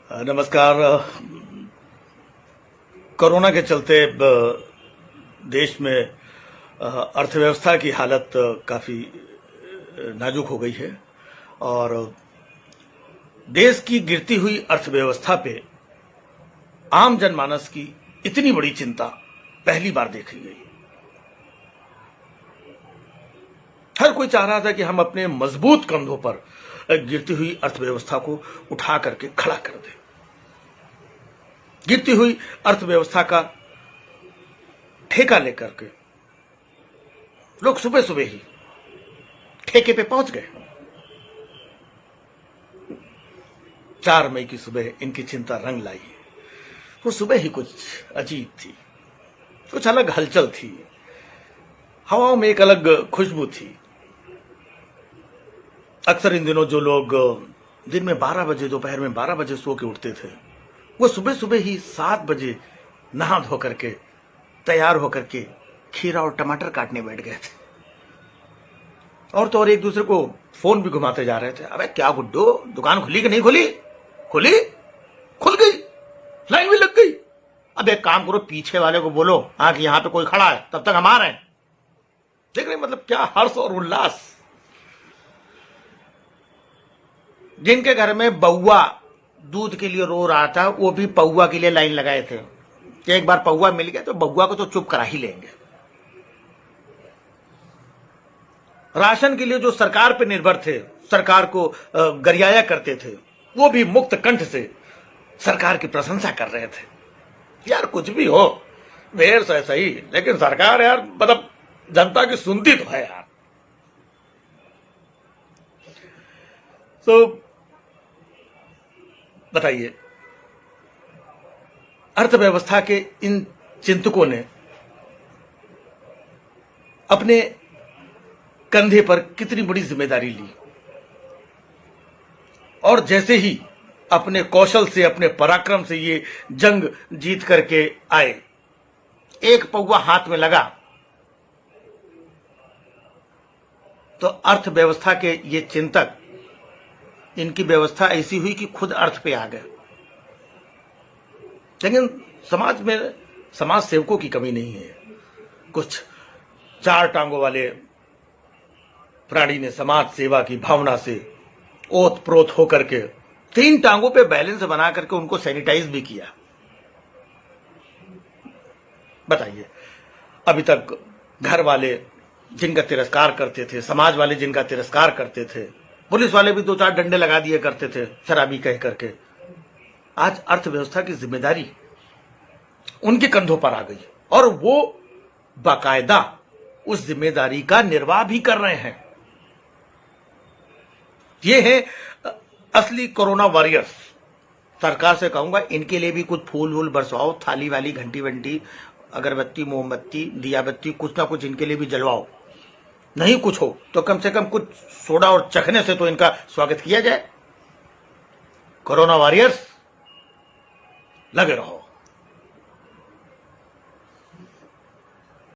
नमस्कार। कोरोना के चलते देश में अर्थव्यवस्था की हालत काफ़ी नाजुक हो गई है और देश की गिरती हुई अर्थव्यवस्था पे आम जनमानस की इतनी बड़ी चिंता पहली बार देखी गई। हर कोई चाह रहा था कि हम अपने मजबूत कंधों पर गिरती हुई अर्थव्यवस्था को उठा करके खड़ा कर दें। गिरती हुई अर्थव्यवस्था का ठेका लेकर के लोग सुबह सुबह ही ठेके पे पहुंच गए। 4 मई की सुबह इनकी चिंता रंग लाई। वो सुबह ही कुछ अजीब थी, कुछ अलग हलचल थी, हवाओं में एक अलग खुशबू थी। अक्सर इन दिनों जो लोग दिन में 12 बजे, दोपहर में 12 बजे सो के उठते थे, वो सुबह सुबह ही 7 बजे नहा धो करके तैयार होकर के खीरा और टमाटर काटने बैठ गए थे। और तो और एक दूसरे को फोन भी घुमाते जा रहे थे। अबे क्या गुड्डो, दुकान खुली कि नहीं खुली? खुली? खुल गई, लाइन भी लग गई। अब एक काम करो, पीछे वाले को बोलो हाँ कि यहां पे कोई खड़ा है, तब तक हम आ रहे हैं। देख रहे मतलब क्या हर्ष और उल्लास। जिनके घर में बउआ दूध के लिए रो रहा था, वो भी पौआ के लिए लाइन लगाए थे कि एक बार पौआ मिल गया तो बउआ को तो चुप करा ही लेंगे। राशन के लिए जो सरकार पे निर्भर थे, सरकार को गरियाया करते थे, वो भी मुक्त कंठ से सरकार की प्रशंसा कर रहे थे। यार कुछ भी हो, देर से सही, लेकिन सरकार यार मतलब जनता की सुनती तो है यार। तो बताइए, अर्थव्यवस्था के इन चिंतकों ने अपने कंधे पर कितनी बड़ी जिम्मेदारी ली और जैसे ही अपने कौशल से, अपने पराक्रम से ये जंग जीत करके आए, एक पौवा हाथ में लगा तो अर्थव्यवस्था के ये चिंतक, इनकी व्यवस्था ऐसी हुई कि खुद अर्थ पे आ गए। लेकिन समाज में समाज सेवकों की कमी नहीं है। कुछ 4 टांगों वाले प्राणी ने समाज सेवा की भावना से ओत प्रोत होकर के 3 टांगों पे बैलेंस बना करके उनको सैनिटाइज भी किया। बताइए, अभी तक घर वाले जिनका तिरस्कार करते थे, समाज वाले जिनका तिरस्कार करते थे, पुलिस वाले भी 2-4 डंडे लगा दिए करते थे शराबी कह करके, आज अर्थव्यवस्था की जिम्मेदारी उनके कंधों पर आ गई और वो बाकायदा उस जिम्मेदारी का निर्वाह भी कर रहे हैं। ये है असली कोरोना वॉरियर्स। सरकार से कहूंगा इनके लिए भी कुछ फूल वूल बरसाओ, थाली वाली, घंटी वंटी, अगरबत्ती, मोमबत्ती, दिया बत्ती, कुछ ना कुछ इनके लिए भी जलवाओ। नहीं कुछ हो तो कम से कम कुछ सोडा और चखने से तो इनका स्वागत किया जाए। कोरोना वॉरियर्स लगे रहो।